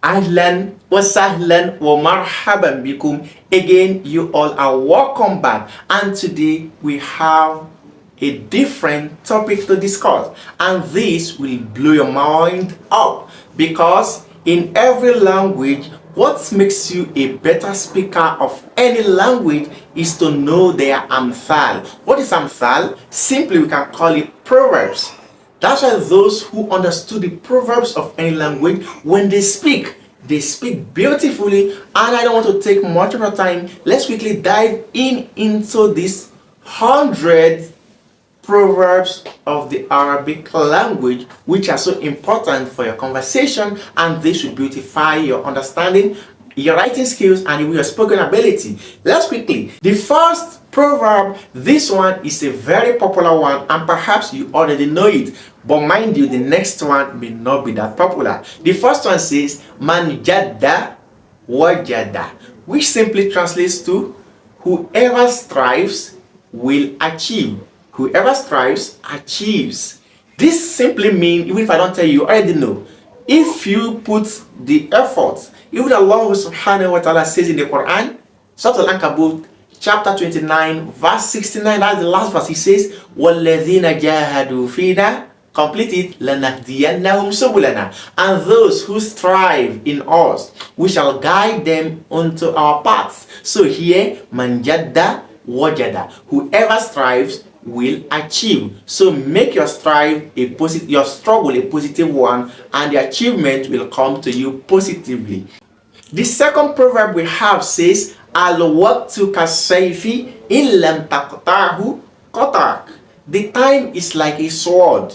Ahlan wa sahlan wa marhaban bikum. Again, you all are welcome back. And today we have a different topic to discuss. And this will blow your mind up because in every language, what makes you a better speaker of any language is to know their amthal. What is amthal? Simply, we can call it proverbs. That's why those who understood the proverbs of any language, when they speak beautifully. And I don't want to take much of your time. Let's quickly dive into this 100 proverbs of the Arabic language, which are so important for your conversation, and this will beautify your understanding, your writing skills, and even your spoken ability. Let's quickly. The first proverb, this one is a very popular one, and perhaps you already know it. But mind you, the next one may not be that popular. The first one says, Man jadda wajada, which simply translates to whoever strives will achieve. Whoever strives achieves. This simply means, even if I don't tell you, you already know. If you put the effort, even Allah subhanahu wa ta'ala says in the Quran, Surah Al-Ankabut, chapter 29, verse 69, that's the last verse. He says, وَالَّذِينَ جَاهَدُوا فِينَا, complete it, لَنَهْدِيَنَّهُمْ سُبُلَنَا, and those who strive in us, we shall guide them onto our paths. So here, man jadda wajada, whoever strives will achieve. So make your your struggle a positive one, and the achievement will come to you positively. The second proverb we have says, Al-waqtu kasayfi in lam taqta'hu qatak. The time is like a sword.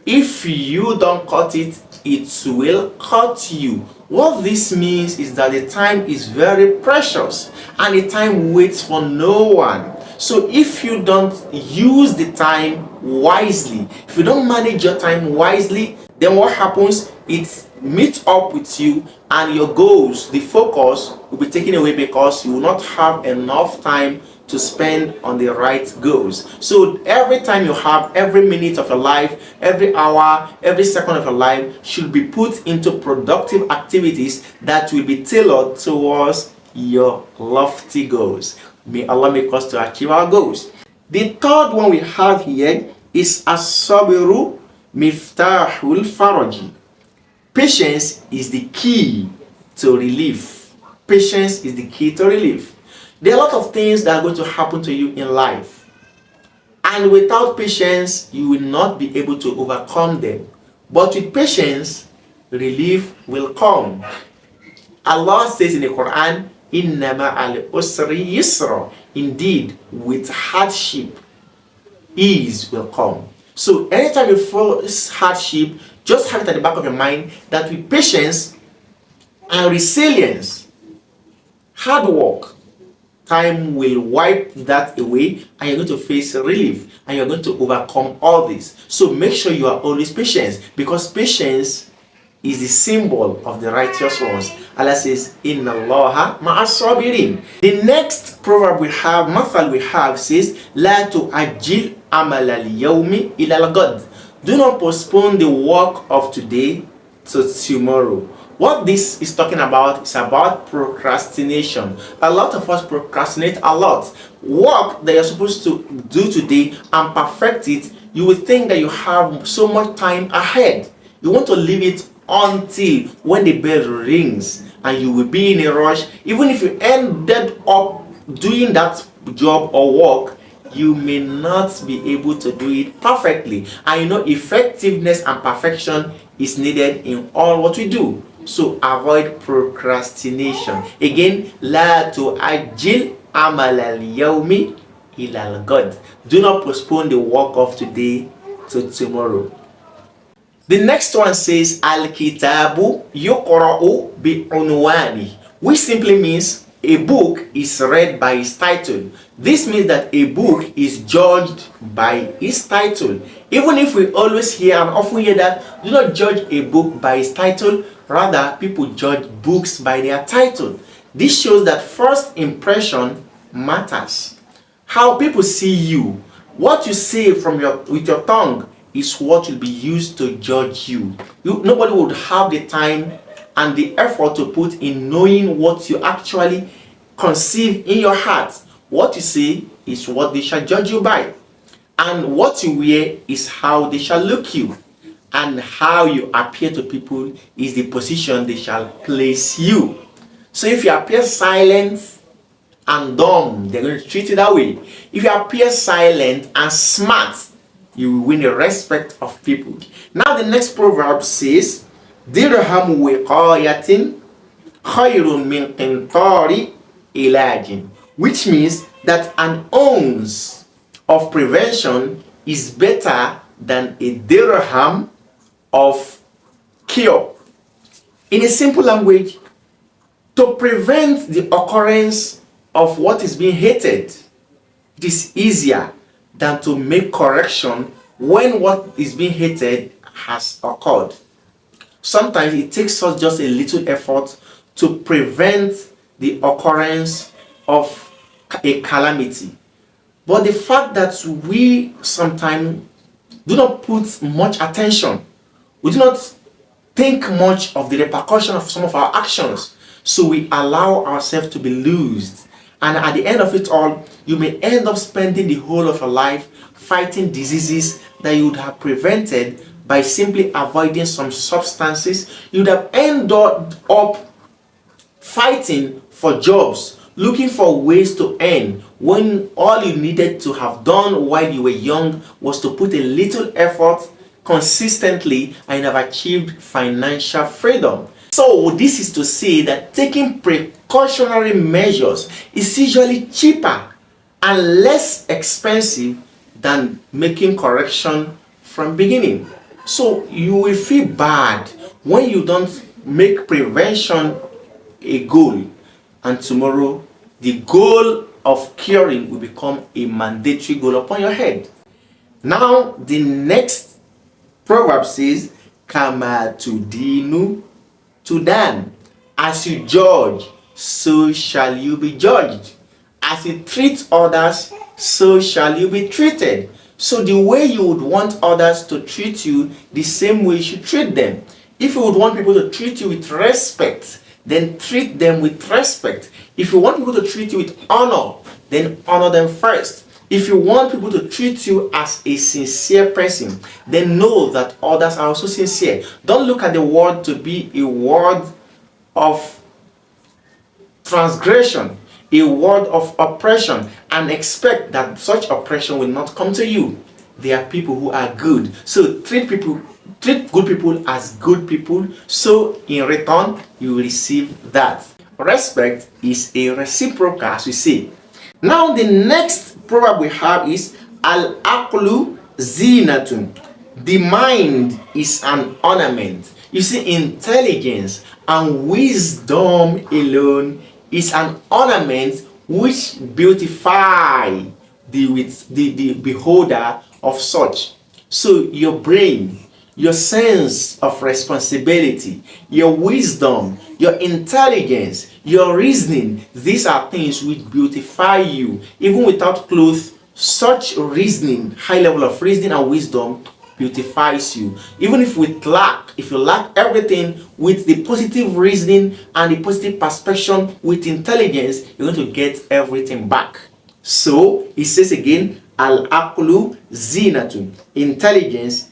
If you don't cut it, it will cut you. What this means is that the time is very precious, and the time waits for no one. So if you don't use the time wisely, if you don't manage your time wisely, then what happens? It meets up with you, and your goals, the focus will be taken away because you will not have enough time to spend on the right goals. So every time you have, every minute of your life, every hour, every second of your life should be put into productive activities that will be tailored towards your lofty goals. May Allah make us to achieve our goals. The third one we have here is as-sabiru miftahul faraji. Patience is the key to relief. Patience is the key to relief. There are a lot of things that are going to happen to you in life, and without patience, you will not be able to overcome them. But with patience, relief will come. Allah says in the Quran, Innama al-usri yusra. Indeed, with hardship, ease will come. So anytime you face hardship, just have it at the back of your mind that with patience and resilience, hard work, time will wipe that away, and you're going to face relief, and you're going to overcome all this. So make sure you are always patient, because patience is the symbol of the righteous ones. Allah says, Inna Allaha ma'as sabirin. The next proverb we have, mathal we have, says, La tu'ajjil amal al-yawmi ila al-ghad. Do not postpone the work of today to tomorrow. What this is talking about is about procrastination. A lot of us procrastinate a lot. Work that you're supposed to do today and perfect it, you will think that you have so much time ahead. You want to leave it until when the bell rings, and you will be in a rush. Even if you ended up doing that job or work, you may not be able to do it perfectly. And you know, effectiveness and perfection is needed in all what we do. So avoid procrastination. Again, la tu'ajjil amal al-yawmi ila al-ghad. Do not postpone the work of today to tomorrow. The next one says, Al-kitabu yuqra'u bi-unwani, which simply means a book is read by its title. This means that a book is judged by its title. Even if we always hear and often hear that, do not judge a book by its title, rather people judge books by their title. This shows that first impression matters. How people see you, what you say with your tongue is what will be used to judge you. Nobody would have the time and the effort to put in knowing what you actually conceive in your heart. What you say is what they shall judge you by, and what you wear is how they shall look you, and how you appear to people is the position they shall place you. So if you appear silent and dumb, they're going to treat you that way. If you appear silent and smart, you will win the respect of people. Now the next proverb says, dirham wiqayatin khayrun min qintari ilajin, which means that an ounce of prevention is better than a dirham of cure. In a simple language, to prevent the occurrence of what is being hated, it is easier than to make correction when what is being hated has occurred. Sometimes it takes us just a little effort to prevent the occurrence of a calamity. But the fact that we sometimes do not put much attention, we do not think much of the repercussion of some of our actions, so we allow ourselves to be loosed. And at the end of it all, you may end up spending the whole of your life fighting diseases that you would have prevented by simply avoiding some substances. You would have ended up fighting for jobs, looking for ways to earn, when all you needed to have done while you were young was to put a little effort consistently and have achieved financial freedom. So this is to say that taking precautionary measures is usually cheaper and less expensive than making correction from beginning. So you will feel bad when you don't make prevention a goal, and tomorrow the goal of curing will become a mandatory goal upon your head. Now the next proverb says, Kama tudinu tudan. As you judge, so shall you be judged. As you treat others, so shall you be treated. So the way you would want others to treat you, the same way you should treat them. If you would want people to treat you with respect, then treat them with respect. If you want people to treat you with honor, then honor them first. If you want people to treat you as a sincere person, then know that others are also sincere. Don't look at the word to be a word of transgression, a word of oppression, and expect that such oppression will not come to you. There are people who are good. So treat good people as good people, so in return you will receive that. Respect is a reciprocal, as we say. Now the next proverb we have is al-aqlu zinatun. The mind is an ornament. You see, intelligence and wisdom alone is an ornament which beautify the beholder of such. So your brain, your sense of responsibility, your wisdom, your intelligence, your reasoning, these are things which beautify you. Even without clothes, such reasoning, high level of reasoning and wisdom beautifies you. Even if you lack everything, with the positive reasoning and the positive perception with intelligence, you're going to get everything back. So it says again, al-aqlu zinatun. Intelligence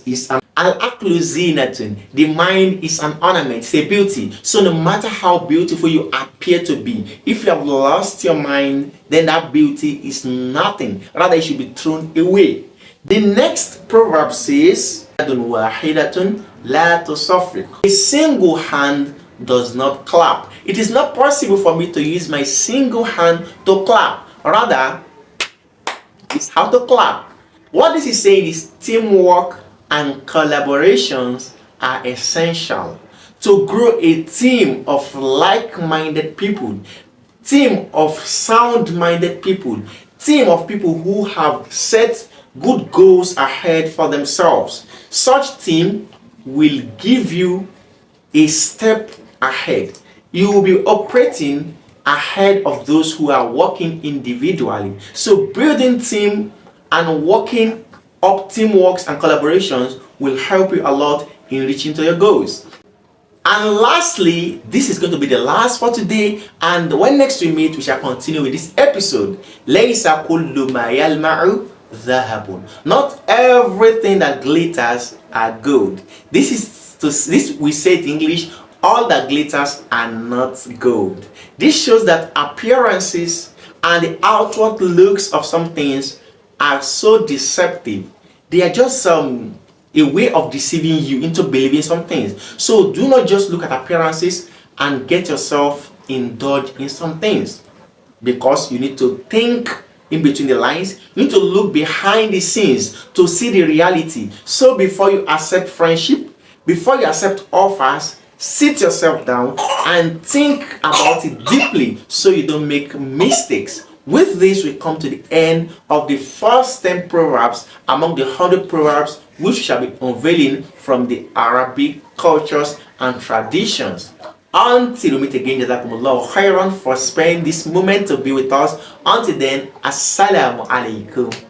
is an al-aqlu zinatun. The mind is an ornament, it's a beauty. So no matter how beautiful you appear to be, if you have lost your mind, then that beauty is nothing. Rather, it should be thrown away. The next proverb says, a single hand does not clap. It is not possible for me to use my single hand to clap. Rather, it's how to clap. What this is saying is teamwork and collaborations are essential to grow a team of like-minded people, team of sound-minded people, team of people who have set good goals ahead for themselves. Such team will give you a step ahead. You will be operating ahead of those who are working individually. So building team and working up teamworks and collaborations will help you a lot in reaching to your goals. And lastly, this is going to be the last for today. And when next we meet, we shall continue with this episode. لَيْسَ كُلُّ مَا يَلْمَعُ ذَهَبٌ. Not everything that glitters are gold. This we say in English, all that glitters are not gold. This shows that appearances and the outward looks of some things are so deceptive. They are just a way of deceiving you into believing some things. So do not just look at appearances and get yourself indulged in some things, because you need to think in between the lines. You need to look behind the scenes to see the reality. So before you accept friendship, before you accept offers, sit yourself down and think about it deeply so you don't make mistakes. With this, we come to the end of the first 10 proverbs among the 100 proverbs which shall be unveiling from the Arabic cultures and traditions. Until we meet again, Jazakumullah khairan for spending this moment to be with us. Until then, Assalamu alaikum.